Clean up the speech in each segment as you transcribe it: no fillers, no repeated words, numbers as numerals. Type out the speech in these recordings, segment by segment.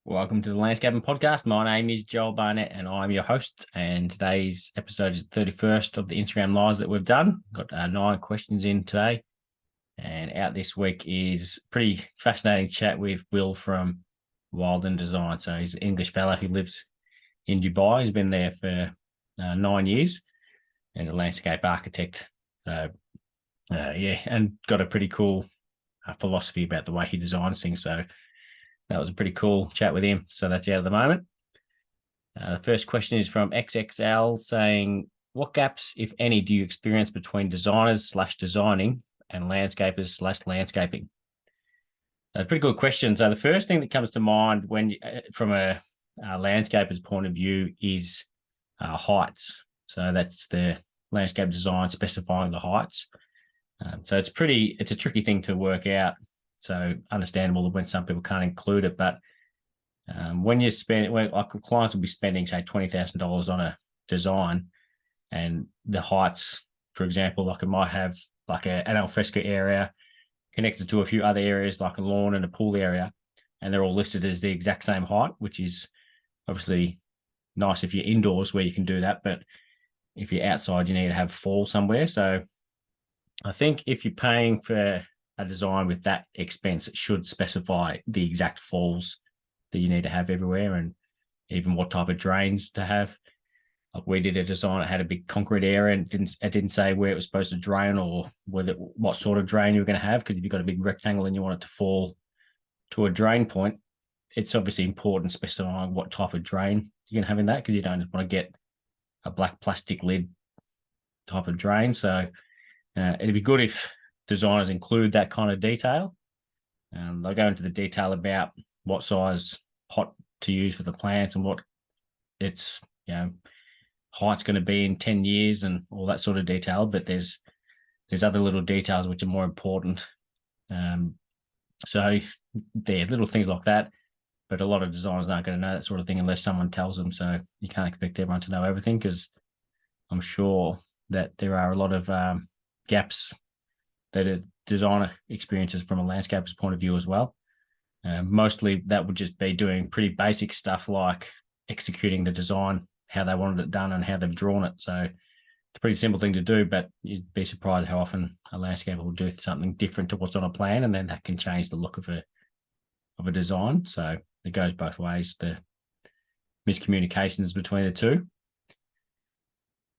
Welcome to the Landscaping Podcast. My name is Joel Barnett and I'm your host. And today's episode is the 31st of the Instagram lives that we've done. Got 9 questions in today. And out this week is pretty fascinating chat with Will from Wilden Design. So he's an English fella who lives in Dubai. He's been there for 9 years and a landscape architect. So, and got a pretty cool philosophy about the way he designs things. So that was a pretty cool chat with him. So that's out at the moment. The first question is from XXL saying, what gaps, if any, do you experience between designers/designing and landscapers/landscaping? A pretty good question. So the first thing that comes to mind when from a landscaper's point of view is heights. So that's the landscape design specifying the heights. So it's a tricky thing to work out. So understandable when some people can't include it, but when clients will be spending, say, $20,000 on a design, and the heights, for example, like it might have like an alfresco area connected to a few other areas like a lawn and a pool area, and they're all listed as the exact same height, which is obviously nice if you're indoors where you can do that, but if you're outside, you need to have fall somewhere. So I think if you're paying for a design with that expense, it should specify the exact falls that you need to have everywhere, and even what type of drains to have. Like we did a design that had a big concrete area, and it didn't say where it was supposed to drain or what sort of drain you were going to have. Because if you've got a big rectangle and you want it to fall to a drain point, it's obviously important specifying what type of drain you're going to have in that, because you don't just want to get a black plastic lid type of drain. So it'd be good if designers include that kind of detail. They'll go into the detail about what size pot to use for the plants and what its height's going to be in 10 years and all that sort of detail. But there's other little details which are more important. So they're little things like that. But a lot of designers aren't going to know that sort of thing unless someone tells them. So you can't expect everyone to know everything, because I'm sure that there are a lot of gaps that a designer experiences from a landscaper's point of view as well. Mostly that would just be doing pretty basic stuff like executing the design, how they wanted it done and how they've drawn it. So it's a pretty simple thing to do, but you'd be surprised how often a landscaper will do something different to what's on a plan, and then that can change the look of a design. So it goes both ways, the miscommunications between the two.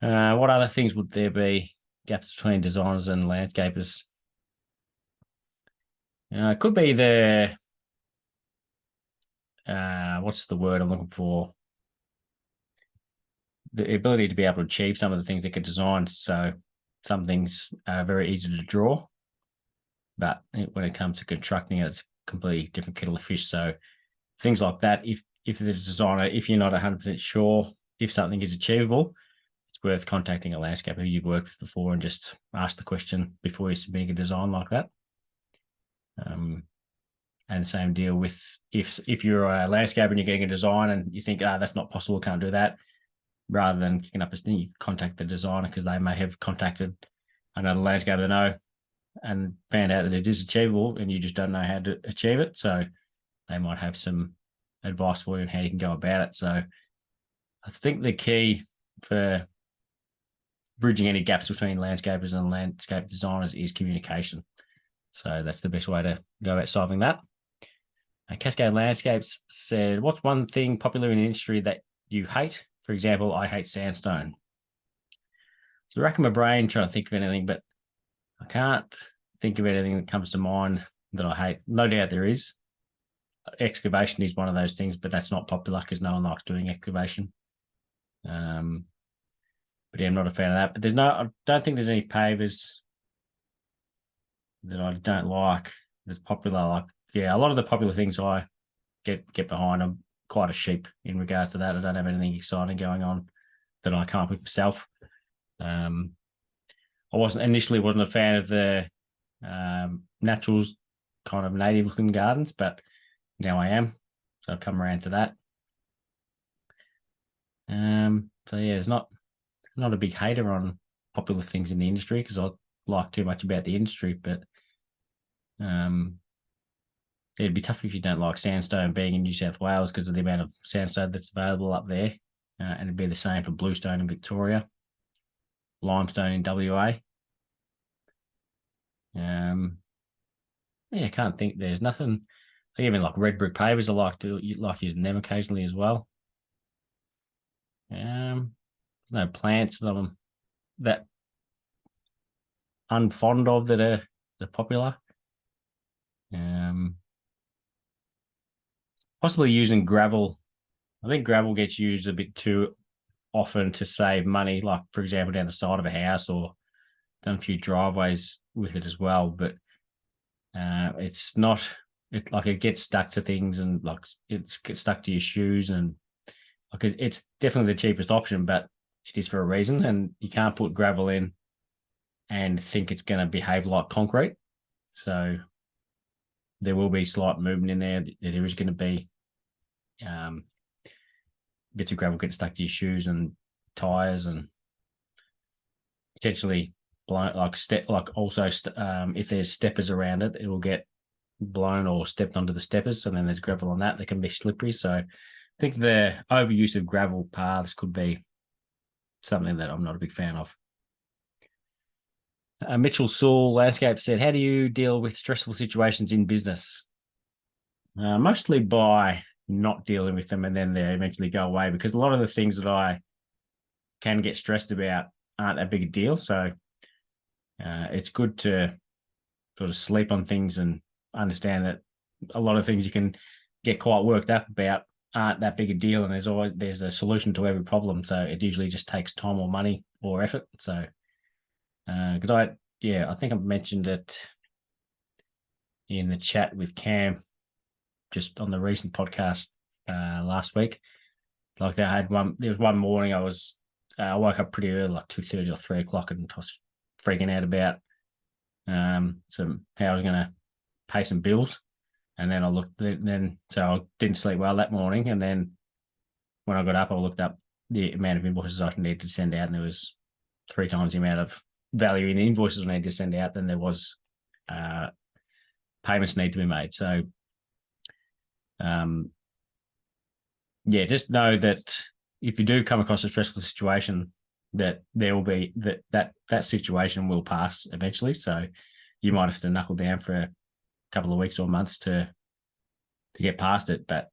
What other things would there be? Gaps between designers and landscapers. It could be what's the word I'm looking for? The ability to be able to achieve some of the things that get designed. So some things are very easy to draw, but when it comes to constructing it, it's a completely different kettle of fish. So things like that, if the designer, if you're not 100% sure if something is achievable, it's worth contacting a landscaper who you've worked with before and just ask the question before you're submitting a design like that. And the same deal with if you're a landscaper and you're getting a design and you think, that's not possible, can't do that, rather than kicking up a stink, you contact the designer, because they may have contacted another landscaper they know and found out that it is achievable and you just don't know how to achieve it. So they might have some advice for you on how you can go about it. So I think the key for bridging any gaps between landscapers and landscape designers is communication. So that's the best way to go about solving that. Cascade Landscapes said, what's one thing popular in the industry that you hate? For example, I hate sandstone. So racking my brain trying to think of anything, but I can't think of anything that comes to mind that I hate. No doubt there is. Excavation is one of those things, but that's not popular because no one likes doing excavation. But yeah, I'm not a fan of that. But I don't think there's any pavers that I don't like that's popular. Like, yeah, a lot of the popular things I get behind. I'm quite a sheep in regards to that. I don't have anything exciting going on that I come up with myself. I initially wasn't a fan of the naturals kind of native looking gardens, but now I am. So I've come around to that. So yeah, it's not a big hater on popular things in the industry, because I like too much about the industry, but it'd be tough if you don't like sandstone being in New South Wales because of the amount of sandstone that's available up there. And it'd be the same for bluestone in Victoria, limestone in WA. Yeah, I can't think. There's nothing. Even like red brick pavers, I like using them occasionally as well. There's no plants that I'm that unfond of that are popular. Possibly using gravel. I think gravel gets used a bit too often to save money, like for example down the side of a house, or done a few driveways with it as well. But it's not. It gets stuck to things, and like it gets stuck to your shoes, and like it's definitely the cheapest option, but it is for a reason, and you can't put gravel in and think it's going to behave like concrete. So there will be slight movement in there. There is going to be bits of gravel get stuck to your shoes and tires, and potentially blown. If there's steppers around it, it will get blown or stepped onto the steppers, and then there's gravel on that can be slippery. So I think the overuse of gravel paths could be something that I'm not a big fan of. Mitchell Saul Landscape said, how do you deal with stressful situations in business? Mostly by not dealing with them, and then they eventually go away, because a lot of the things that I can get stressed about aren't that big a deal. So it's good to sort of sleep on things and understand that a lot of things you can get quite worked up about aren't that big a deal, and there's a solution to every problem. So it usually just takes time or money or effort. So I think I mentioned it in the chat with Cam just on the recent podcast last week. Like there was one morning I woke up pretty early, like 2:30 or 3:00, and I was freaking out about how I was going to pay some bills. And then so I didn't sleep well that morning. And then when I got up, I looked up the amount of invoices I needed to send out, and there was 3 times the amount of value in the invoices I needed to send out than there was payments need to be made. So, just know that if you do come across a stressful situation, that there will be that situation will pass eventually. So you might have to knuckle down for a couple of weeks or months to get past it. But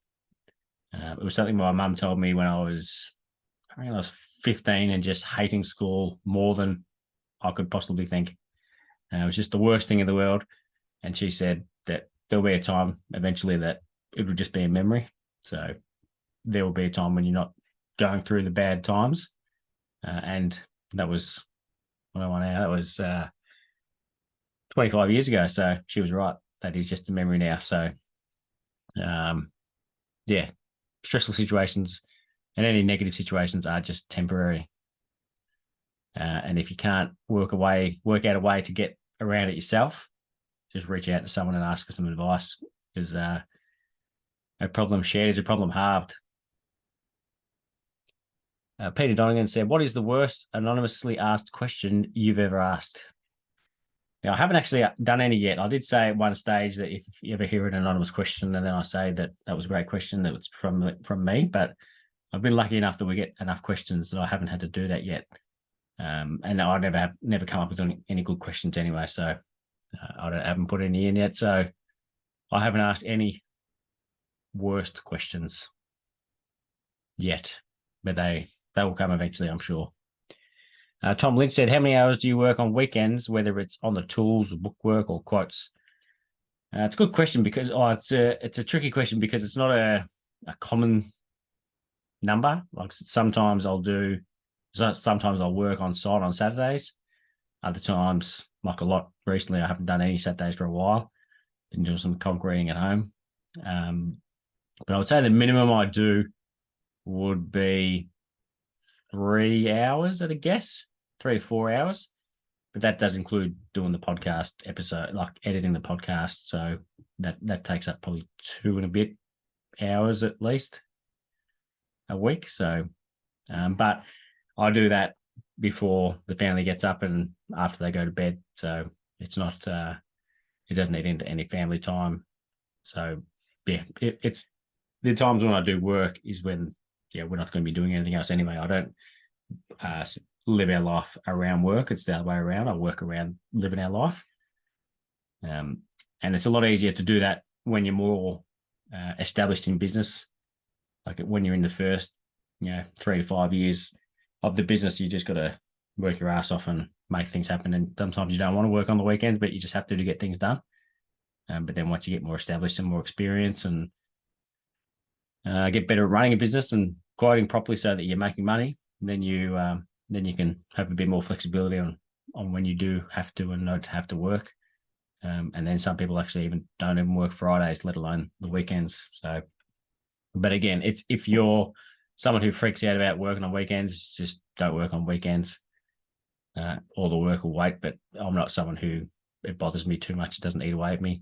it was something my mum told me when I was 15 and just hating school more than I could possibly think. It was just the worst thing in the world. And she said that there'll be a time eventually that it will just be a memory. So there will be a time when you're not going through the bad times. And that was what I want now. That was 25 years ago. So she was right. That is just a memory now. So, stressful situations and any negative situations are just temporary. And if you can't work out a way to get around it yourself, just reach out to someone and ask for some advice, because a problem shared is a problem halved. Peter Donegan said, what is the worst anonymously asked question you've ever asked? Now, I haven't actually done any yet. I did say at one stage that if you ever hear an anonymous question, and then I say that was a great question that was from me, but I've been lucky enough that we get enough questions that I haven't had to do that yet. And I never come up with any good questions anyway, so I haven't put any in yet. So I haven't asked any worst questions yet, but they will come eventually, I'm sure. Tom Lynch said, how many hours do you work on weekends, whether it's on the tools, bookwork, or quotes? It's a good question, because it's a tricky question, because it's not a common number. Like sometimes I'll work on site on Saturdays. Other times, like a lot recently, I haven't done any Saturdays for a while. Been doing some concreting at home. But I would say the minimum I do would be 3 hours at a guess, 3 or 4 hours. But that does include doing the podcast episode, like editing the podcast. So that takes up probably 2 and a bit hours at least a week. So, but I do that before the family gets up and after they go to bed. So it's not, it doesn't eat into any family time So yeah, it's the times when I do work is when we're not going to be doing anything else anyway. I don't live our life around work. It's the other way around. I work around living our life. And it's a lot easier to do that when you're more established in business. Like when you're in the first, 3 to 5 years of the business, you just got to work your ass off and make things happen. And sometimes you don't want to work on the weekends, but you just have to get things done. But then once you get more established and more experience and get better at running a business and quoting properly so that you're making money, then you can have a bit more flexibility on when you do have to and not have to work. And then some people actually don't even work Fridays, let alone the weekends. So, but again, it's if you're someone who freaks out about working on weekends, just don't work on weekends. All the work will wait. But I'm not someone who it bothers me too much. It doesn't eat away at me.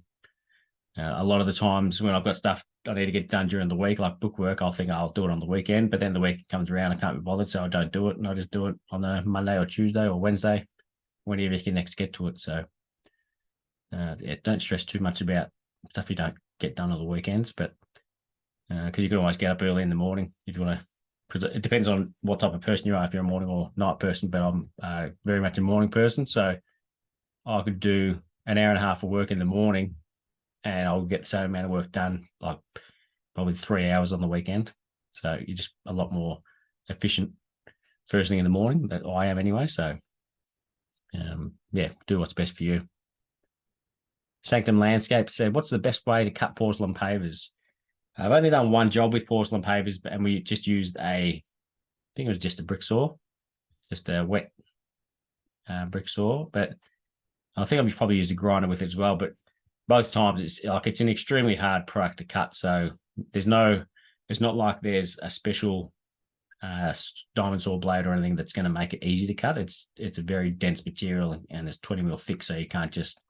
A lot of the times when I've got stuff I need to get done during the week, like book work, I'll think I'll do it on the weekend. But then the week comes around, I can't be bothered, so I don't do it, and I just do it on a Monday or Tuesday or Wednesday, whenever you can next get to it. So don't stress too much about stuff you don't get done on the weekends, but because you can always get up early in the morning if you want to. It depends on what type of person you are, if you're a morning or night person, but I'm very much a morning person. So I could do an hour and a half of work in the morning and I'll get the same amount of work done, like probably 3 hours on the weekend. So you're just a lot more efficient first thing in the morning, that I am anyway. So do what's best for you. Sanctum Landscape said, what's the best way to cut porcelain pavers? I've only done one job with porcelain pavers, and we just used I think it was just a brick saw, just a wet brick saw. But I think I've probably used a grinder with it as well. But both times it's an extremely hard product to cut. So it's not like there's a special diamond saw blade or anything that's going to make it easy to cut. It's a very dense material and it's 20 mil thick, so you can't just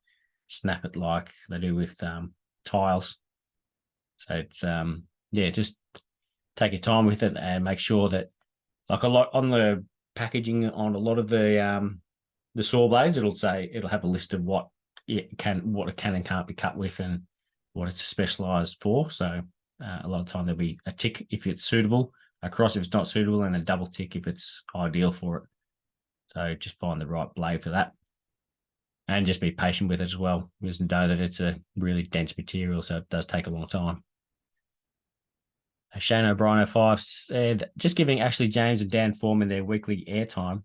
snap it like they do with tiles. So it's just take your time with it and make sure that, like a lot on the packaging on a lot of the saw blades, it'll have a list of what it can and can't be cut with and what it's specialized for. So a lot of time there'll be a tick if it's suitable, a cross if it's not suitable, and a double tick if it's ideal for it. So just find the right blade for that. And just be patient with it as well. Just know that it's a really dense material, so it does take a long time. Shane O'Brien 05 said, just giving Ashley James and Dan Foreman their weekly airtime.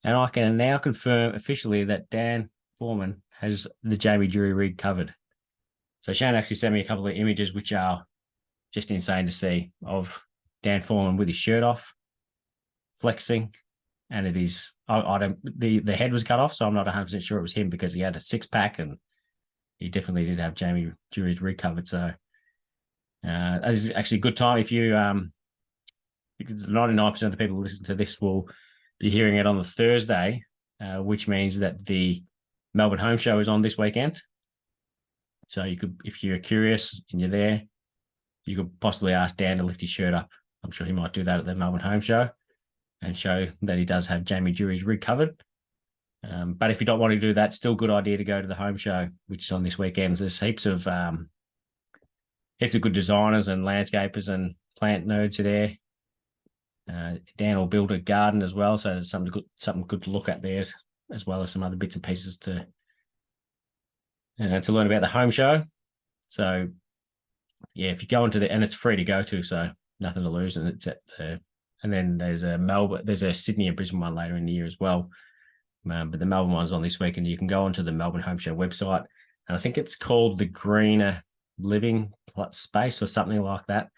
And I can now confirm officially that Dan Foreman has the Jamie Drury rig covered. So Shane actually sent me a couple of images which are just insane to see, of Dan Foreman with his shirt off, flexing. And it is, the head was cut off, so I'm not 100% sure it was him because he had a six-pack and he definitely did have Jamie Drury's rig covered. So that is actually a good time if you, because 99% of the people who listen to this will be hearing it on the Thursday, which means that the Melbourne Home Show is on this weekend. So you could, if you're curious and you're there, you could possibly ask Dan to lift his shirt up. I'm sure he might do that at the Melbourne Home Show and show that he does have Jamie Drury's rig covered. But if you don't want to do that, still a good idea to go to the Home Show, which is on this weekend. There's heaps of good designers and landscapers and plant nerds there. Dan will build a garden as well, so there's something good to look at there, as well as some other bits and pieces to learn about the Home Show. So yeah, if you go into and it's free to go to, so nothing to lose, and it's at and then there's a Sydney and Brisbane one later in the year as well. But the Melbourne one's on this week, and you can go onto the Melbourne Home Show website, and I think it's called the Greener Living Space or something like that.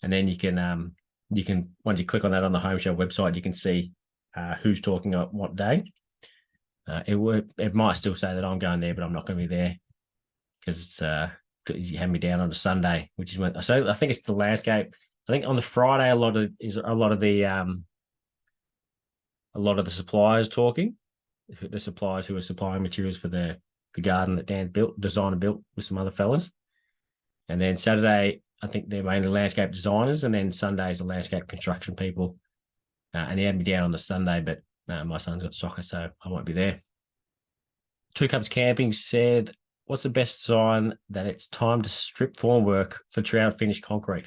And then you can once you click on that on the Home Show website, you can see who's talking on what day. It might still say that I'm going there, but I'm not going to be there because you had me down on a Sunday, which is when. So I think it's the landscape. I think on the Friday a lot of the suppliers talking, the suppliers who are supplying materials for the garden that Dan designed and built with some other fellas. And then Saturday, I think they're mainly landscape designers, and then Sunday is the landscape construction people. And he had me down on the Sunday, but my son's got soccer, so I won't be there. Two Cups Camping said, what's the best sign that it's time to strip formwork for trowel finish concrete?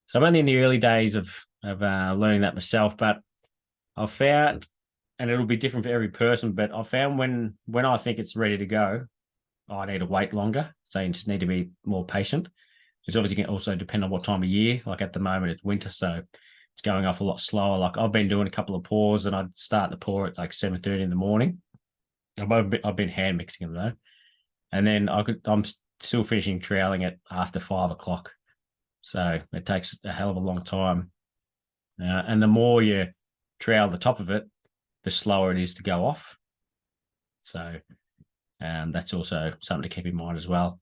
So I'm only in the early days of learning that myself, but I've found, and it'll be different for every person, but I've found when I think it's ready to go, I need to wait longer. So you just need to be more patient. It's obviously going to also depend on what time of year. Like at the moment, it's winter, so it's going off a lot slower. Like I've been doing a couple of pours, and I'd start the pour at like 7:30 in the morning. I've been hand mixing them though, and then I'm still finishing troweling it after 5 o'clock. So it takes a hell of a long time. And the more you trowel the top of it, the slower it is to go off. So that's also something to keep in mind as well.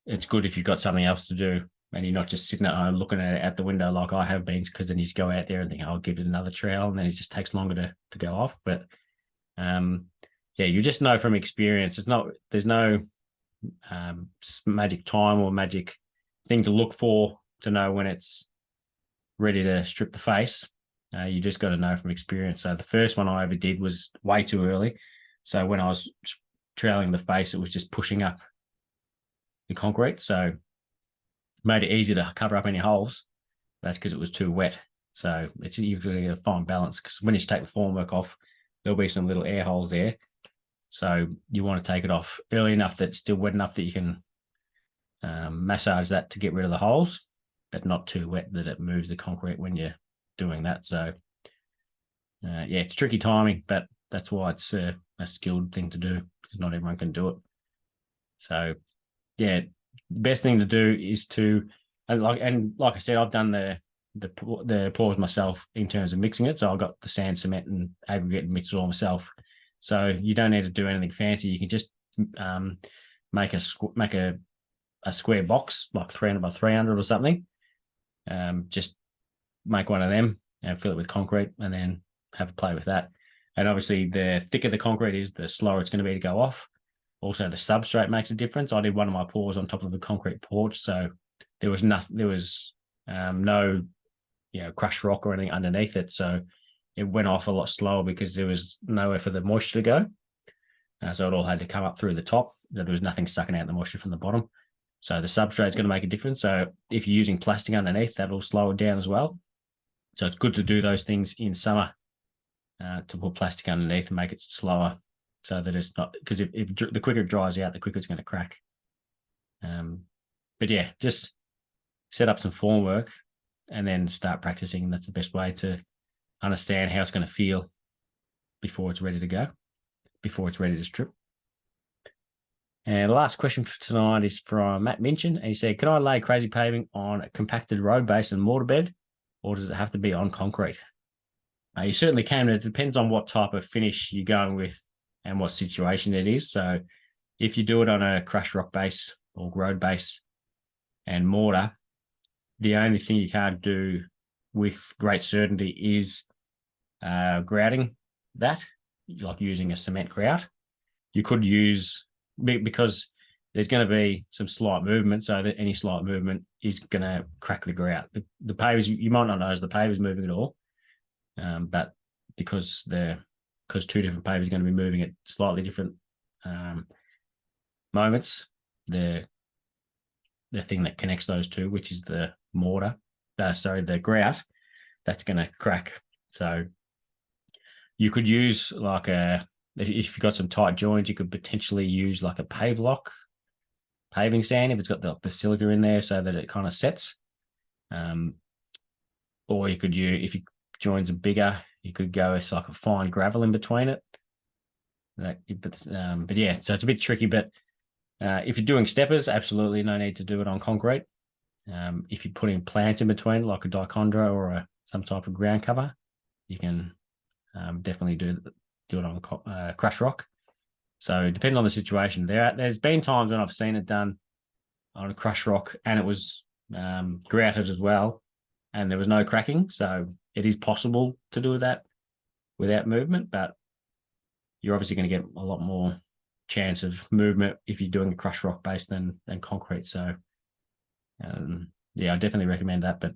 It's good if you've got something else to do and you're not just sitting at home looking at it at the window like I have been, because then you just go out there and think, oh, I'll give it another trowel, and then it just takes longer to go off. But yeah, you just know from experience. There's no magic time or magic thing to look for to know when it's ready to strip the face. You just got to know from experience. So the first one I ever did was way too early. So when I was troweling the face, it was just pushing up the concrete. So made it easy to cover up any holes. That's because it was too wet. So it's usually a fine balance, because when you take the formwork off, there'll be some little air holes there. So you want to take it off early enough that it's still wet enough that you can massage that to get rid of the holes, but not too wet that it moves the concrete when you're doing that. So yeah, it's tricky timing, but that's why it's a skilled thing to do, because not everyone can do it. So yeah, the best thing to do is to, and like I said, I've done the pours myself in terms of mixing it. So I've got the sand, cement, and aggregate and mix it all myself. So you don't need to do anything fancy. You can just make a square box like 300 by 300 or something. Just make one of them and fill it with concrete, and then have a play with that. And obviously, the thicker the concrete is, the slower it's going to be to go off. Also, the substrate makes a difference. I did one of my pours on top of a concrete porch, so there was no crushed rock or anything underneath it. So it went off a lot slower because there was nowhere for the moisture to go. So it all had to come up through the top. There was nothing sucking out the moisture from the bottom. So the substrate is going to make a difference. So if you're using plastic underneath, that'll slow it down as well. So it's good to do those things in summer, to put plastic underneath and make it slower, so that it's not, because if the quicker it dries out, the quicker it's going to crack. But yeah, just set up some formwork and then start practicing. That's the best way to understand how it's going to feel before it's ready to go, before it's ready to strip. And the last question for tonight is from Matt Minchin. He said, can I lay crazy paving on a compacted road base and mortar bed, or does it have to be on concrete? You certainly can. It depends on what type of finish you're going with and what situation it is. So if you do it on a crushed rock base or road base and mortar, the only thing you can't do with great certainty is grouting that, like using a cement grout. You could use, because there's going to be some slight movement, so that any slight movement is going to crack the grout. The pavers, you might not notice the pavers moving at all, but because two different pavers are going to be moving at slightly different moments, the thing that connects those two, which is the the grout, that's going to crack. So you could use like if you've got some tight joints, you could potentially use like a paving sand if it's got the silica in there, so that it kind of sets. Or you could use, if your joints are bigger, you could go with like a fine gravel in between it. But yeah, so it's a bit tricky. But if you're doing steppers, absolutely no need to do it on concrete. If you're putting plants in between, like a dichondra or some type of ground cover, you can definitely do it on crushed rock. So depending on the situation, there's been times when I've seen it done on a crushed rock and it was grouted as well, and there was no cracking. So it is possible to do that without movement, but you're obviously going to get a lot more chance of movement if you're doing a crushed rock base than concrete. So yeah, I definitely recommend that. But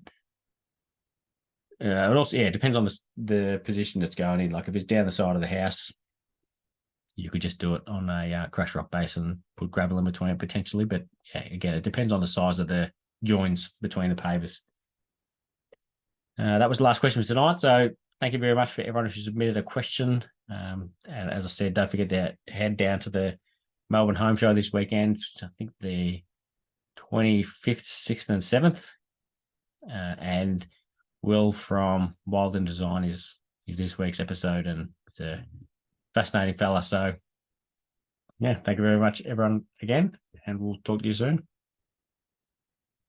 it also, yeah, it depends on the position that's going in. Like if it's down the side of the house, you could just do it on a crushed rock base and put gravel in between it potentially. But yeah, again, it depends on the size of the joins between the pavers. That was the last question for tonight. So thank you very much for everyone who submitted a question. And as I said, don't forget to head down to the Melbourne Home Show this weekend. I think the 25th, 6th, and 7th. And Will from Wild and Design is this week's episode, and it's a fascinating fella. So yeah, thank you very much, everyone, again, and we'll talk to you soon.